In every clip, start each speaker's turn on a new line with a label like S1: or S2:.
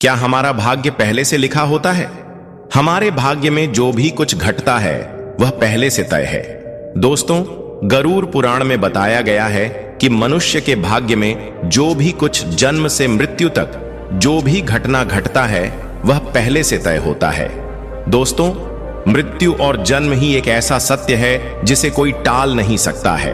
S1: क्या हमारा भाग्य पहले से लिखा होता है? हमारे भाग्य में जो भी कुछ घटता है वह पहले से तय है। दोस्तों, गरुड़ पुराण में बताया गया है कि मनुष्य के भाग्य में जो भी कुछ जन्म से मृत्यु तक जो भी घटना घटता है वह पहले से तय होता है। दोस्तों, मृत्यु और जन्म ही एक ऐसा सत्य है जिसे कोई टाल नहीं सकता है।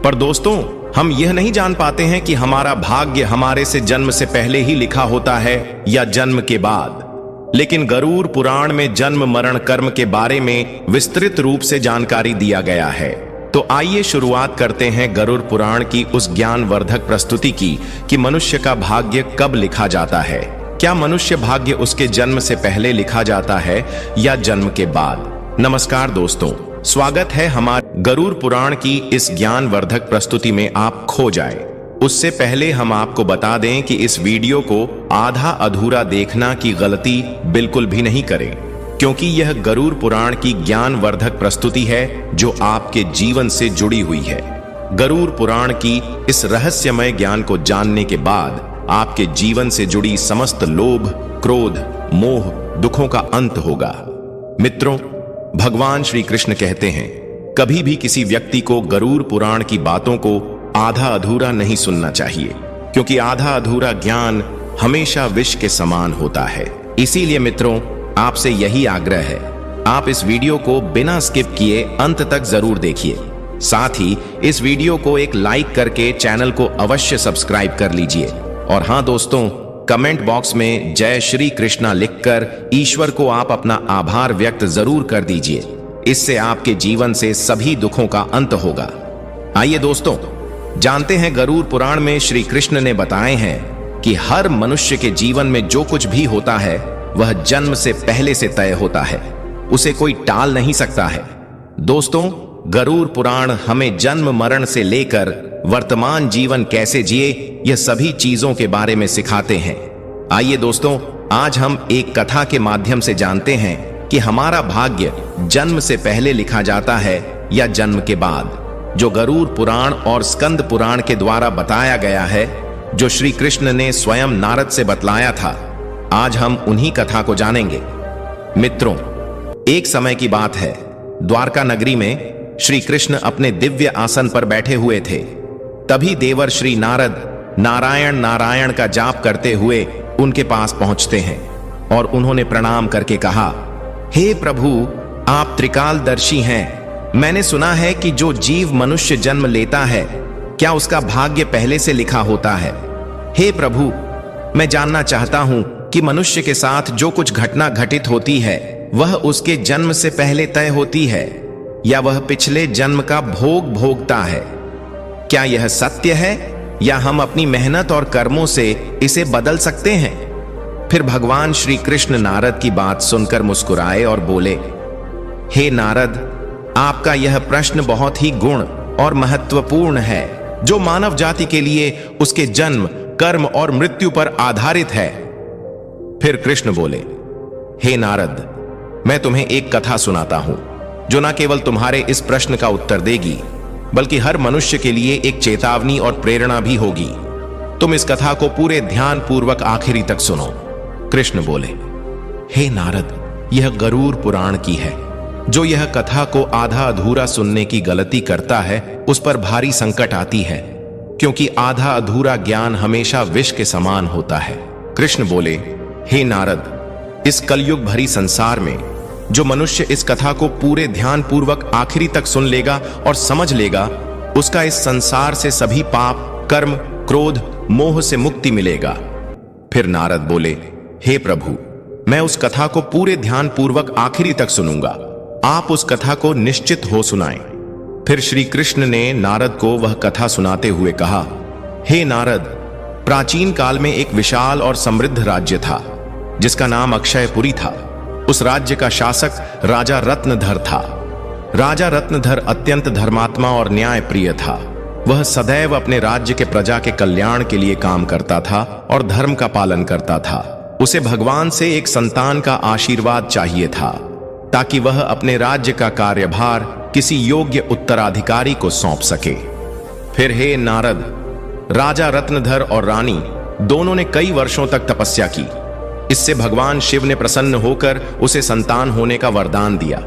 S1: पर दोस्तों, हम यह नहीं जान पाते हैं कि हमारा भाग्य हमारे से जन्म से पहले ही लिखा होता है या जन्म के बाद। लेकिन गरुड़ पुराण में जन्म मरण कर्म के बारे में विस्तृत रूप से जानकारी दिया गया है। तो आइए शुरुआत करते हैं गरुड़ पुराण की उस ज्ञानवर्धक प्रस्तुति की कि मनुष्य का भाग्य कब लिखा जाता है। क्या मनुष्य भाग्य उसके जन्म से पहले लिखा जाता है या जन्म के बाद? नमस्कार दोस्तों, स्वागत है हमारे गरुड़ पुराण की इस ज्ञानवर्धक प्रस्तुति में। आप खो जाए उससे पहले हम आपको बता दें कि इस वीडियो को आधा अधूरा देखना की गलती बिल्कुल भी नहीं करें, क्योंकि यह गरुड़ पुराण की ज्ञानवर्धक प्रस्तुति है जो आपके जीवन से जुड़ी हुई है। गरुड़ पुराण की इस रहस्यमय ज्ञान को जानने के बाद आपके जीवन से जुड़ी समस्त लोभ, क्रोध, मोह, दुखों का अंत होगा। मित्रों, भगवान श्री कृष्ण कहते हैं, कभी भी किसी व्यक्ति को गरुड़ पुराण की बातों को आधा अधूरा नहीं सुनना चाहिए, क्योंकि आधा अधूरा ज्ञान हमेशा विष के समान होता है। इसीलिए मित्रों, आपसे यही आग्रह है, आप इस वीडियो को बिना स्किप किए अंत तक जरूर देखिए। साथ ही इस वीडियो को एक लाइक करके चैनल को अवश्य सब्सक्राइब कर लीजिए। और हां दोस्तों, कमेंट बॉक्स में जय श्री कृष्णा लिखकर ईश्वर को आप अपना आभार व्यक्त जरूर कर दीजिए। इससे आपके जीवन से सभी दुखों का अंत होगा। आइए दोस्तों, जानते हैं गरुड़ पुराण में श्री कृष्ण ने बताए हैं कि हर मनुष्य के जीवन में जो कुछ भी होता है वह जन्म से पहले से तय होता है, उसे कोई टाल नहीं सकता है। दोस्तों, गरुड़ पुराण हमें जन्म मरण से लेकर वर्तमान जीवन कैसे जिए यह सभी चीजों के बारे में सिखाते हैं। आइए दोस्तों, आज हम एक कथा के माध्यम से जानते हैं कि हमारा भाग्य जन्म से पहले लिखा जाता है या जन्म के बाद, जो गरुड़ पुराण और स्कंद पुराण के द्वारा बताया गया है, जो श्री कृष्ण ने स्वयं नारद से बतलाया था। आज हम उन्हीं कथा को जानेंगे। मित्रों, एक समय की बात है, द्वारका नगरी में श्री कृष्ण अपने दिव्य आसन पर बैठे हुए थे। तभी देवर श्री नारद नारायण नारायण का जाप करते हुए उनके पास पहुंचते हैं और उन्होंने प्रणाम करके कहा, हे प्रभु, आप त्रिकालदर्शी हैं। मैंने सुना है कि जो जीव मनुष्य जन्म लेता है, क्या उसका भाग्य पहले से लिखा होता है? हे प्रभु, मैं जानना चाहता हूं कि मनुष्य के साथ जो कुछ घटना घटित होती है वह उसके जन्म से पहले तय होती है या वह पिछले जन्म का भोग भोगता है? क्या यह सत्य है या हम अपनी मेहनत और कर्मों से इसे बदल सकते हैं? फिर भगवान श्री कृष्ण नारद की बात सुनकर मुस्कुराए और बोले, हे नारद, आपका यह प्रश्न बहुत ही गुण और महत्वपूर्ण है, जो मानव जाति के लिए उसके जन्म, कर्म और मृत्यु पर आधारित है। फिर कृष्ण बोले, हे नारद, मैं तुम्हें एक कथा सुनाता हूं जो न केवल तुम्हारे इस प्रश्न का उत्तर देगी, बल्कि हर मनुष्य के लिए एक चेतावनी और प्रेरणा भी होगी। तुम इस कथा को पूरे ध्यान पूर्वक आखिरी तक सुनो। कृष्ण बोले, हे नारद, यह गरुड़ पुराण की है। जो यह कथा को आधा अधूरा सुनने की गलती करता है उस पर भारी संकट आती है, क्योंकि आधा अधूरा ज्ञान हमेशा विष के समान होता है। कृष्ण बोले, हे नारद, इस कलयुग भरी संसार में जो मनुष्य इस कथा को पूरे ध्यान पूर्वक आखिरी तक सुन लेगा और समझ लेगा, उसका इस संसार से सभी पाप, कर्म, क्रोध, मोह से मुक्ति मिलेगा। फिर नारद बोले, हे प्रभु, मैं उस कथा को पूरे ध्यान पूर्वक आखिरी तक सुनूंगा। आप उस कथा को निश्चित हो सुनाएं। फिर श्री कृष्ण ने नारद को वह कथा सुनाते हुए कहा, हे नारद, प्राचीन काल में एक विशाल और समृद्ध राज्य था जिसका नाम अक्षयपुरी था। उस राज्य का शासक राजा रत्नधर था। राजा रत्नधर अत्यंत धर्मात्मा और न्याय प्रिय था। वह सदैव अपने राज्य के प्रजा के कल्याण के लिए काम करता था और धर्म का पालन करता था। उसे भगवान से एक संतान का आशीर्वाद चाहिए था, ताकि वह अपने राज्य का कार्यभार किसी योग्य उत्तराधिकारी को सौंप सके। फिर हे नारद, राजा रत्नधर और रानी दोनों ने कई वर्षों तक तपस्या की, इससे भगवान शिव ने प्रसन्न होकर उसे संतान होने का वरदान दिया।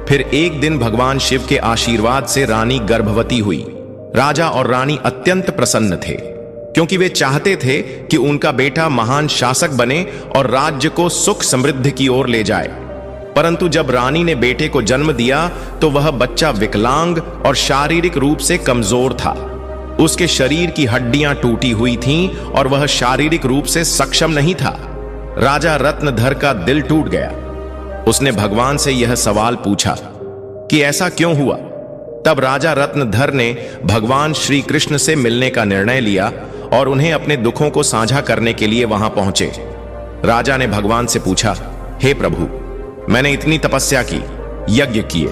S1: फिर एक दिन भगवान शिव के आशीर्वाद से रानी गर्भवती हुई। राजा और रानी अत्यंत प्रसन्न थे, क्योंकि वे चाहते थे कि उनका बेटा महान शासक बने और राज्य को सुख समृद्धि की ओर ले जाए। परंतु जब रानी ने बेटे को जन्म दिया तो वह बच्चा विकलांग और शारीरिक रूप से कमजोर था। उसके शरीर की हड्डियां टूटी हुई थीं और वह शारीरिक रूप से सक्षम नहीं था। राजा रत्नधर का दिल टूट गया। उसने भगवान से यह सवाल पूछा कि ऐसा क्यों हुआ। तब राजा रत्नधर ने भगवान श्री कृष्ण से मिलने का निर्णय लिया और उन्हें अपने दुखों को साझा करने के लिए वहां पहुंचे। राजा ने भगवान से पूछा, हे प्रभु, मैंने इतनी तपस्या की, यज्ञ किए,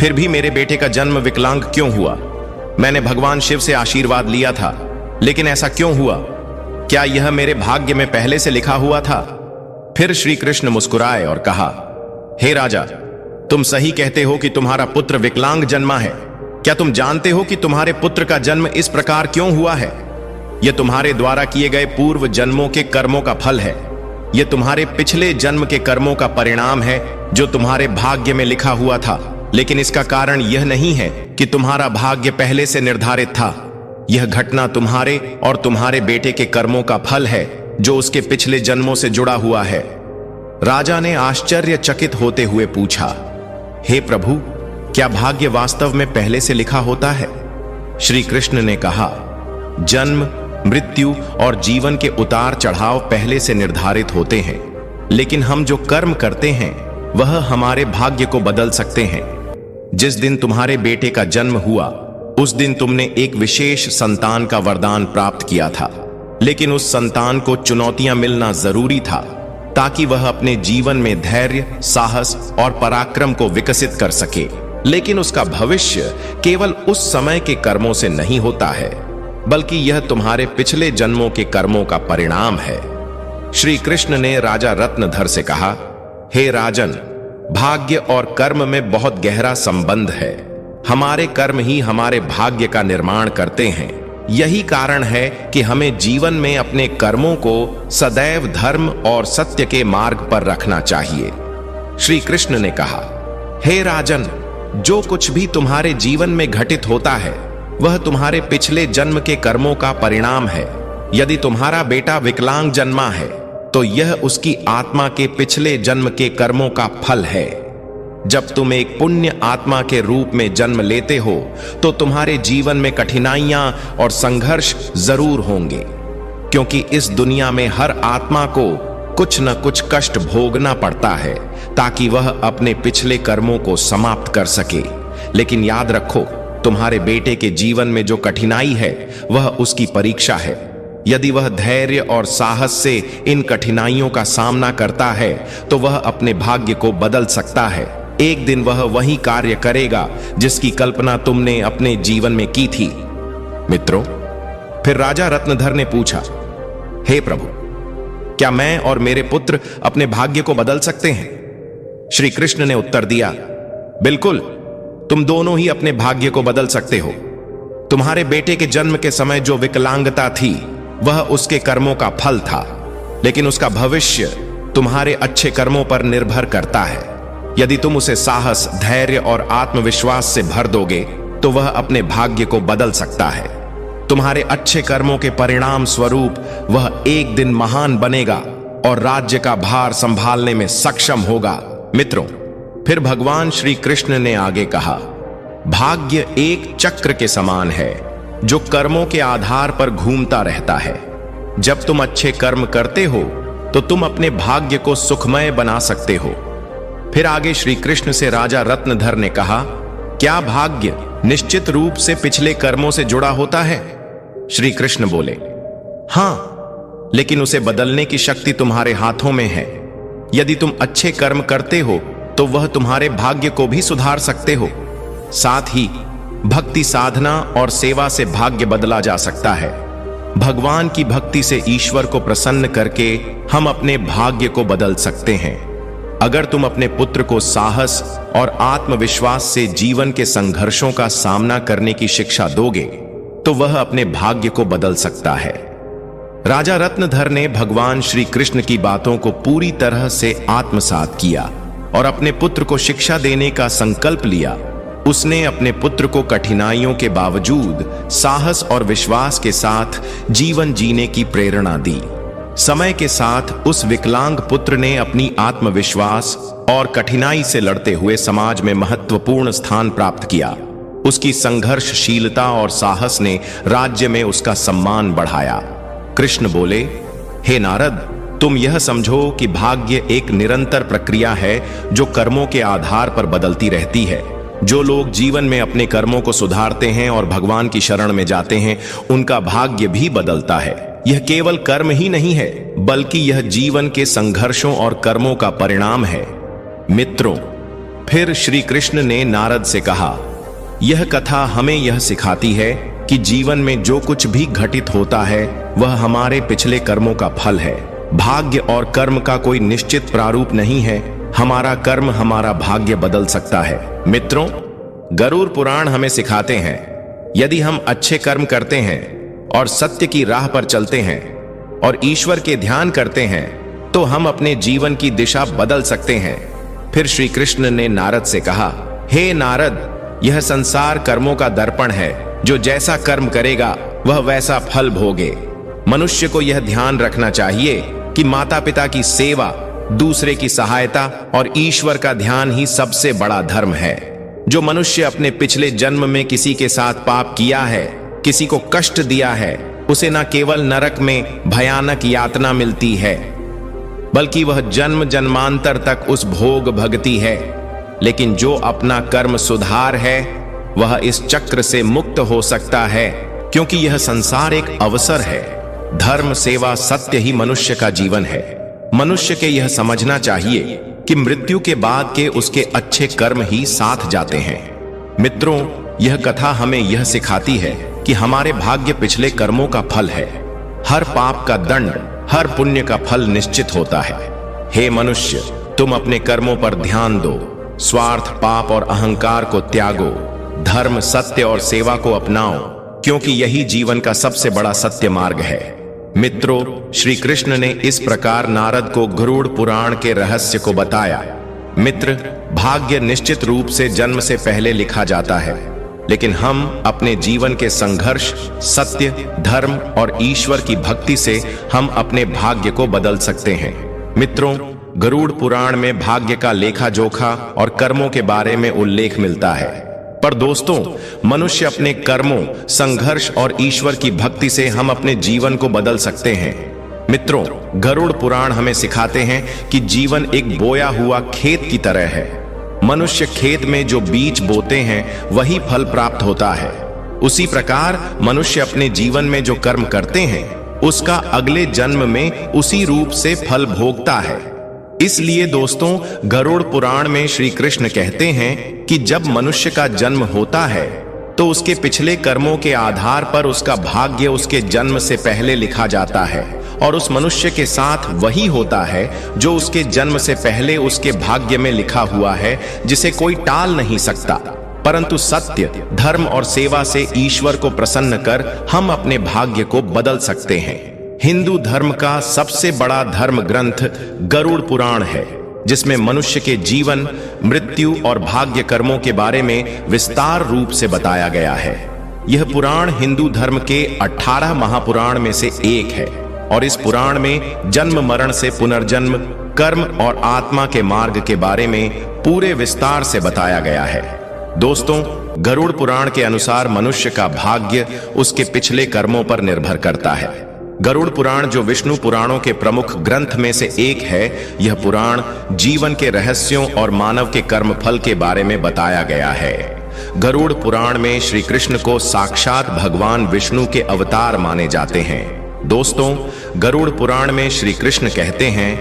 S1: फिर भी मेरे बेटे का जन्म विकलांग क्यों हुआ? मैंने भगवान शिव से आशीर्वाद लिया था, लेकिन ऐसा क्यों हुआ? क्या यह मेरे भाग्य में पहले से लिखा हुआ था? फिर श्री कृष्ण मुस्कुराए और कहा, हे राजा, तुम सही कहते हो कि तुम्हारा पुत्र विकलांग जन्मा है। क्या तुम जानते हो कि तुम्हारे पुत्र का जन्म इस प्रकार क्यों हुआ है? यह तुम्हारे द्वारा किए गए पूर्व जन्मों के कर्मों का फल है। यह तुम्हारे पिछले जन्म के कर्मों का परिणाम है जो तुम्हारे भाग्य में लिखा हुआ था। लेकिन इसका कारण यह नहीं है कि तुम्हारा भाग्य पहले से निर्धारित था। यह घटना तुम्हारे और तुम्हारे बेटे के कर्मों का फल है जो उसके पिछले जन्मों से जुड़ा हुआ है। राजा ने आश्चर्यचकित होते हुए पूछा, हे प्रभु, क्या भाग्य वास्तव में पहले से लिखा होता है? श्री कृष्ण ने कहा, जन्म, मृत्यु और जीवन के उतार चढ़ाव पहले से निर्धारित होते हैं, लेकिन हम जो कर्म करते हैं वह हमारे भाग्य को बदल सकते हैं। जिस दिन तुम्हारे बेटे का जन्म हुआ उस दिन तुमने एक विशेष संतान का वरदान प्राप्त किया था, लेकिन उस संतान को चुनौतियां मिलना जरूरी था ताकि वह अपने जीवन में धैर्य, साहस और पराक्रम को विकसित कर सके। लेकिन उसका भविष्य केवल उस समय के कर्मों से नहीं होता है, बल्कि यह तुम्हारे पिछले जन्मों के कर्मों का परिणाम है। श्री कृष्ण ने राजा रत्नधर से कहा, हे राजन, भाग्य और कर्म में बहुत गहरा संबंध है। हमारे कर्म ही हमारे भाग्य का निर्माण करते हैं। यही कारण है कि हमें जीवन में अपने कर्मों को सदैव धर्म और सत्य के मार्ग पर रखना चाहिए। श्री कृष्ण ने कहा, हे राजन, जो कुछ भी तुम्हारे जीवन में घटित होता है वह तुम्हारे पिछले जन्म के कर्मों का परिणाम है। यदि तुम्हारा बेटा विकलांग जन्मा है तो यह उसकी आत्मा के पिछले जन्म के कर्मों का फल है। जब तुम एक पुण्य आत्मा के रूप में जन्म लेते हो तो तुम्हारे जीवन में कठिनाइयां और संघर्ष जरूर होंगे, क्योंकि इस दुनिया में हर आत्मा को कुछ न कुछ कष्ट भोगना पड़ता है ताकि वह अपने पिछले कर्मों को समाप्त कर सके। लेकिन याद रखो, तुम्हारे बेटे के जीवन में जो कठिनाई है वह उसकी परीक्षा है। यदि वह धैर्य और साहस से इन कठिनाइयों का सामना करता है तो वह अपने भाग्य को बदल सकता है। एक दिन वह वही कार्य करेगा जिसकी कल्पना तुमने अपने जीवन में की थी। मित्रों, फिर राजा रत्नधर ने पूछा, हे प्रभु, क्या मैं और मेरे पुत्र अपने भाग्य को बदल सकते हैं? श्री कृष्ण ने उत्तर दिया, बिल्कुल, तुम दोनों ही अपने भाग्य को बदल सकते हो। तुम्हारे बेटे के जन्म के समय जो विकलांगता थी वह उसके कर्मों का फल था, लेकिन उसका भविष्य तुम्हारे अच्छे कर्मों पर निर्भर करता है। यदि तुम उसे साहस, धैर्य और आत्मविश्वास से भर दोगे तो वह अपने भाग्य को बदल सकता है। तुम्हारे अच्छे कर्मों के परिणाम स्वरूप वह एक दिन महान बनेगा और राज्य का भार संभालने में सक्षम होगा। मित्रों, फिर भगवान श्री कृष्ण ने आगे कहा, भाग्य एक चक्र के समान है जो कर्मों के आधार पर घूमता रहता है। जब तुम अच्छे कर्म करते हो तो तुम अपने भाग्य को सुखमय बना सकते हो। फिर आगे श्री कृष्ण से राजा रत्नधर ने कहा, क्या भाग्य निश्चित रूप से पिछले कर्मों से जुड़ा होता है? श्री कृष्ण बोले, हां, लेकिन उसे बदलने की शक्ति तुम्हारे हाथों में है। यदि तुम अच्छे कर्म करते हो तो वह तुम्हारे भाग्य को भी सुधार सकते हो। साथ ही भक्ति साधना और सेवा से भाग्य बदला जा सकता है। भगवान की भक्ति से ईश्वर को प्रसन्न करके हम अपने भाग्य को बदल सकते हैं। अगर तुम अपने पुत्र को साहस और आत्मविश्वास से जीवन के संघर्षों का सामना करने की शिक्षा दोगे तो वह अपने भाग्य को बदल सकता है। राजा रत्नधर ने भगवान श्री कृष्ण की बातों को पूरी तरह से आत्मसात किया और अपने पुत्र को शिक्षा देने का संकल्प लिया। उसने अपने पुत्र को कठिनाइयों के बावजूद साहस और विश्वास के साथ जीवन जीने की प्रेरणा दी। समय के साथ उस विकलांग पुत्र ने अपनी आत्मविश्वास और कठिनाई से लड़ते हुए समाज में महत्वपूर्ण स्थान प्राप्त किया। उसकी संघर्षशीलता और साहस ने राज्य में उसका सम्मान बढ़ाया। कृष्ण बोले, हे नारद, तुम यह समझो कि भाग्य एक निरंतर प्रक्रिया है जो कर्मों के आधार पर बदलती रहती है। जो लोग जीवन में अपने कर्मों को सुधारते हैं और भगवान की शरण में जाते हैं, उनका भाग्य भी बदलता है। यह केवल कर्म ही नहीं है, बल्कि यह जीवन के संघर्षों और कर्मों का परिणाम है। मित्रों, फिर श्री कृष्ण ने नारद से कहा, यह कथा हमें यह सिखाती है कि जीवन में जो कुछ भी घटित होता है वह हमारे पिछले कर्मों का फल है। भाग्य और कर्म का कोई निश्चित प्रारूप नहीं है। हमारा कर्म हमारा भाग्य बदल सकता है। मित्रों, गरुड़ पुराण हमें सिखाते हैं, यदि हम अच्छे कर्म करते हैं और सत्य की राह पर चलते हैं और ईश्वर के ध्यान करते हैं तो हम अपने जीवन की दिशा बदल सकते हैं। फिर श्री कृष्ण ने नारद से कहा, हे नारद, यह संसार कर्मों का दर्पण है। जो जैसा कर्म करेगा वह वैसा फल भोगे। मनुष्य को यह ध्यान रखना चाहिए कि माता पिता की सेवा, दूसरे की सहायता और ईश्वर का ध्यान ही सबसे बड़ा धर्म है। जो मनुष्य अपने पिछले जन्म में किसी के साथ पाप किया है, किसी को कष्ट दिया है, उसे न केवल नरक में भयानक यातना मिलती है, बल्कि वह जन्म जन्मांतर तक उस भोग भगती है। लेकिन जो अपना कर्म सुधार है, वह इस चक्र से मुक्त हो सकता है, क्योंकि यह संसार एक अवसर है। धर्म, सेवा, सत्य ही मनुष्य का जीवन है। मनुष्य के यह समझना चाहिए कि मृत्यु के बाद के उसके अच्छे कर्म ही साथ जाते हैं। मित्रों, यह कथा हमें यह सिखाती है कि हमारे भाग्य पिछले कर्मों का फल है। हर पाप का दंड, हर पुण्य का फल निश्चित होता है। हे मनुष्य, तुम अपने कर्मों पर ध्यान दो, स्वार्थ, पाप और अहंकार को त्यागो, धर्म, सत्य और सेवा को अपनाओ, क्योंकि यही जीवन का सबसे बड़ा सत्य मार्ग है। मित्रों, श्री कृष्ण ने इस प्रकार नारद को गरुड़ पुराण के रहस्य को बताया। मित्र, भाग्य निश्चित रूप से जन्म से पहले लिखा जाता है, लेकिन हम अपने जीवन के संघर्ष, सत्य, धर्म और ईश्वर की भक्ति से हम अपने भाग्य को बदल सकते हैं। मित्रों, गरुड़ पुराण में भाग्य का लेखा जोखा और कर्मों के बारे में उल्लेख मिलता है। पर दोस्तों, मनुष्य अपने कर्मों, संघर्ष और ईश्वर की भक्ति से हम अपने जीवन को बदल सकते हैं। मित्रों, गरुड़ पुराण हमें सिखाते हैं कि जीवन एक बोया हुआ खेत की तरह है। मनुष्य खेत में जो बीज बोते हैं वही फल प्राप्त होता है। उसी प्रकार मनुष्य अपने जीवन में जो कर्म करते हैं उसका अगले जन्म में उसी रूप से फल भोगता है। इसलिए दोस्तों, गरुड़ पुराण में श्री कृष्ण कहते हैं कि जब मनुष्य का जन्म होता है तो उसके पिछले कर्मों के आधार पर उसका भाग्य उसके जन्म से पहले लिखा जाता है और उस मनुष्य के साथ वही होता है जो उसके जन्म से पहले उसके भाग्य में लिखा हुआ है, जिसे कोई टाल नहीं सकता। परंतु सत्य, धर्म और सेवा से ईश्वर को प्रसन्न कर हम अपने भाग्य को बदल सकते हैं। हिंदू धर्म का सबसे बड़ा धर्म ग्रंथ गरुड़ पुराण है, जिसमें मनुष्य के जीवन, मृत्यु और भाग्य कर्मों के बारे में विस्तार रूप से बताया गया है। यह पुराण हिंदू धर्म के 18 महापुराण में से एक है और इस पुराण में जन्म, मरण से पुनर्जन्म, कर्म और आत्मा के मार्ग के बारे में पूरे विस्तार से बताया गया है। दोस्तों, गरुड़ पुराण के अनुसार मनुष्य का भाग्य उसके पिछले कर्मों पर निर्भर करता है। गरुड़ पुराण, जो विष्णु पुराणों के प्रमुख ग्रंथ में से एक है, यह पुराण जीवन के रहस्यों और मानव के कर्मफल के बारे में बताया गया है। गरुड़ पुराण में श्री कृष्ण को साक्षात भगवान विष्णु के अवतार माने जाते हैं। दोस्तों, गरुड़ पुराण में श्री कृष्ण कहते हैं,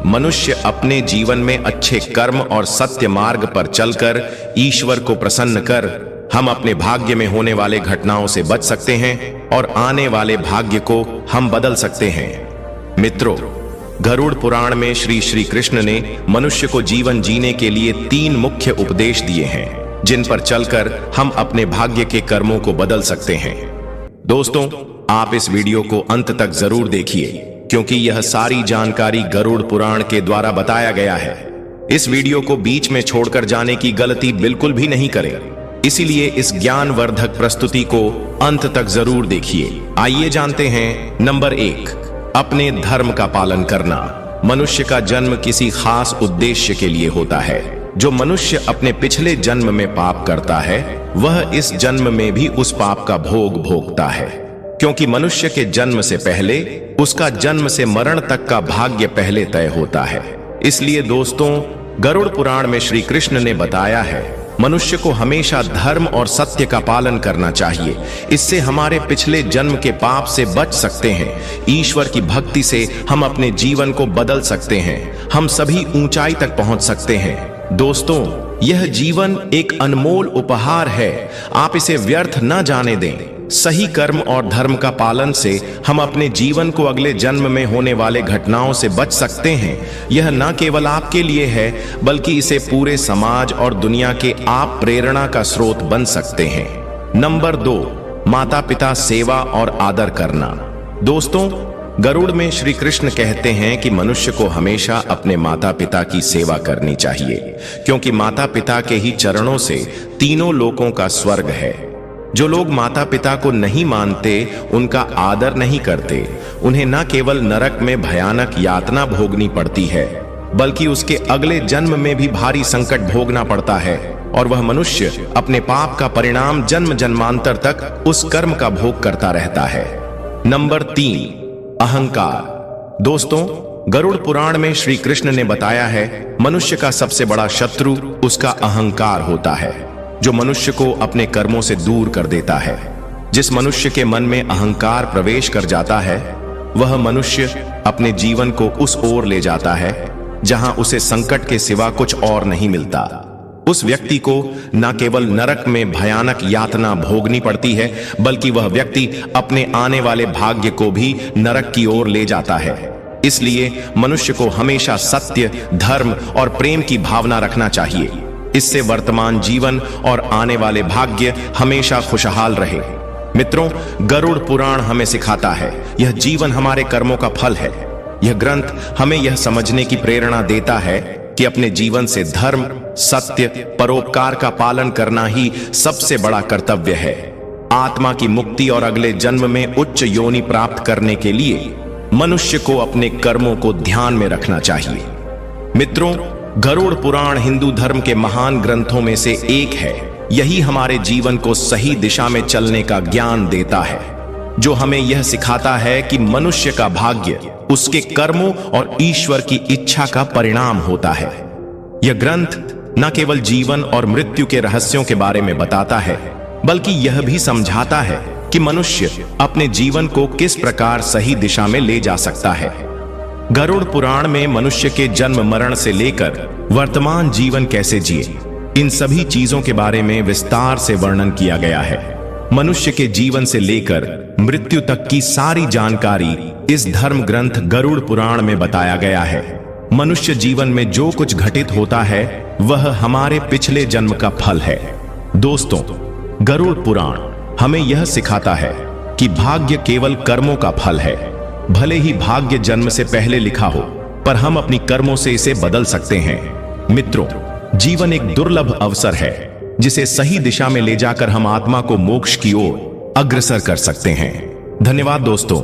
S1: मनुष्य अपने जीवन में अच्छे कर्म और सत्य मार्ग पर चलकर ईश्वर को प्रसन्न कर हम अपने भाग्य में होने वाले घटनाओं से बच सकते हैं और आने वाले भाग्य को हम बदल सकते हैं। मित्रों, गरुड़ पुराण में श्री कृष्ण ने मनुष्य को जीवन जीने के लिए 3 मुख्य उपदेश दिए हैं, जिन पर चलकर हम अपने भाग्य के कर्मों को बदल सकते हैं। दोस्तों, आप इस वीडियो को अंत तक जरूर देखिए, क्योंकि यह सारी जानकारी गरुड़ पुराण के द्वारा बताया गया है। इस वीडियो को बीच में छोड़कर जाने की गलती बिल्कुल भी नहीं करें, इसीलिए इस ज्ञानवर्धक प्रस्तुति को अंत तक जरूर देखिए। आइए जानते हैं। नंबर 1, अपने धर्म का पालन करना। मनुष्य का जन्म किसी खास उद्देश्य के लिए होता है। जो मनुष्य अपने पिछले जन्म में पाप करता है, वह इस जन्म में भी उस पाप का भोग भोगता है, क्योंकि मनुष्य के जन्म से पहले उसका जन्म से मरण तक का भाग्य पहले तय होता है। इसलिए दोस्तों, गरुड़ पुराण में श्री कृष्ण ने बताया है, मनुष्य को हमेशा धर्म और सत्य का पालन करना चाहिए। इससे हमारे पिछले जन्म के पाप से बच सकते हैं। ईश्वर की भक्ति से हम अपने जीवन को बदल सकते हैं। हम सभी ऊंचाई तक पहुंच सकते हैं। दोस्तों, यह जीवन एक अनमोल उपहार है। आप इसे व्यर्थ न जाने दें। सही कर्म और धर्म का पालन से हम अपने जीवन को अगले जन्म में होने वाले घटनाओं से बच सकते हैं। यह न केवल आपके लिए है, बल्कि इसे पूरे समाज और दुनिया के आप प्रेरणा का स्रोत बन सकते हैं। नंबर 2, माता पिता सेवा और आदर करना। दोस्तों, गरुड़ में श्री कृष्ण कहते हैं कि मनुष्य को हमेशा अपने माता पिता की सेवा करनी चाहिए, क्योंकि माता पिता के ही चरणों से तीनों लोकों का स्वर्ग है। जो लोग माता पिता को नहीं मानते, उनका आदर नहीं करते, उन्हें न केवल नरक में भयानक यातना भोगनी पड़ती है, बल्कि उसके अगले जन्म में भी भारी संकट भोगना पड़ता है, और वह मनुष्य अपने पाप का परिणाम जन्म जन्मांतर तक उस कर्म का भोग करता रहता है। नंबर 3, अहंकार। दोस्तों, गरुड़ पुराण में श्री कृष्ण ने बताया है, मनुष्य का सबसे बड़ा शत्रु उसका अहंकार होता है, जो मनुष्य को अपने कर्मों से दूर कर देता है। जिस मनुष्य के मन में अहंकार प्रवेश कर जाता है, वह मनुष्य अपने जीवन को उस ओर ले जाता है जहां उसे संकट के सिवा कुछ और नहीं मिलता। उस व्यक्ति को न केवल नरक में भयानक यातना भोगनी पड़ती है, बल्कि वह व्यक्ति अपने आने वाले भाग्य को भी नरक की ओर ले जाता है। इसलिए मनुष्य को हमेशा सत्य, धर्म और प्रेम की भावना रखना चाहिए। इससे वर्तमान जीवन और आने वाले भाग्य हमेशा खुशहाल रहे। मित्रों, गरुड़ पुराण हमें सिखाता है, यह जीवन हमारे कर्मों का फल है। यह ग्रंथ हमें यह समझने की प्रेरणा देता है कि अपने जीवन से धर्म, सत्य, परोपकार का पालन करना ही सबसे बड़ा कर्तव्य है। आत्मा की मुक्ति और अगले जन्म में उच्च योनि प्राप्त करने के लिए मनुष्य को अपने कर्मों को ध्यान में रखना चाहिए। मित्रों, गरुड़ पुराण हिंदू धर्म के महान ग्रंथों में से एक है। यही हमारे जीवन को सही दिशा में चलने का ज्ञान देता है, जो हमें यह सिखाता है कि मनुष्य का भाग्य उसके कर्मों और ईश्वर की इच्छा का परिणाम होता है। यह ग्रंथ न केवल जीवन और मृत्यु के रहस्यों के बारे में बताता है, बल्कि यह भी समझाता है कि मनुष्य अपने जीवन को किस प्रकार सही दिशा में ले जा सकता है। गरुड़ पुराण में मनुष्य के जन्म मरण से लेकर वर्तमान जीवन कैसे जिए, इन सभी चीजों के बारे में विस्तार से वर्णन किया गया है। मनुष्य के जीवन से लेकर मृत्यु तक की सारी जानकारी इस धर्म ग्रंथ गरुड़ पुराण में बताया गया है। मनुष्य जीवन में जो कुछ घटित होता है, वह हमारे पिछले जन्म का फल है। दोस्तों, गरुड़ पुराण हमें यह सिखाता है कि भाग्य केवल कर्मों का फल है। भले ही भाग्य जन्म से पहले लिखा हो, पर हम अपनी कर्मों से इसे बदल सकते हैं। मित्रों, जीवन एक दुर्लभ अवसर है, जिसे सही दिशा में ले जाकर हम आत्मा को मोक्ष की ओर अग्रसर कर सकते हैं। धन्यवाद दोस्तों।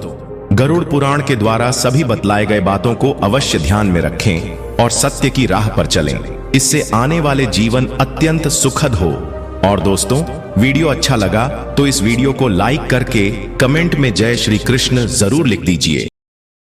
S1: गरुड़ पुराण के द्वारा सभी बतलाए गए बातों को अवश्य ध्यान में रखें और सत्य की राह पर चलें। इससे आने वाले जीवन अत्यंत सुखद हो। और दोस्तों, वीडियो अच्छा लगा तो इस वीडियो को लाइक करके कमेंट में जय श्री कृष्ण जरूर लिख दीजिए।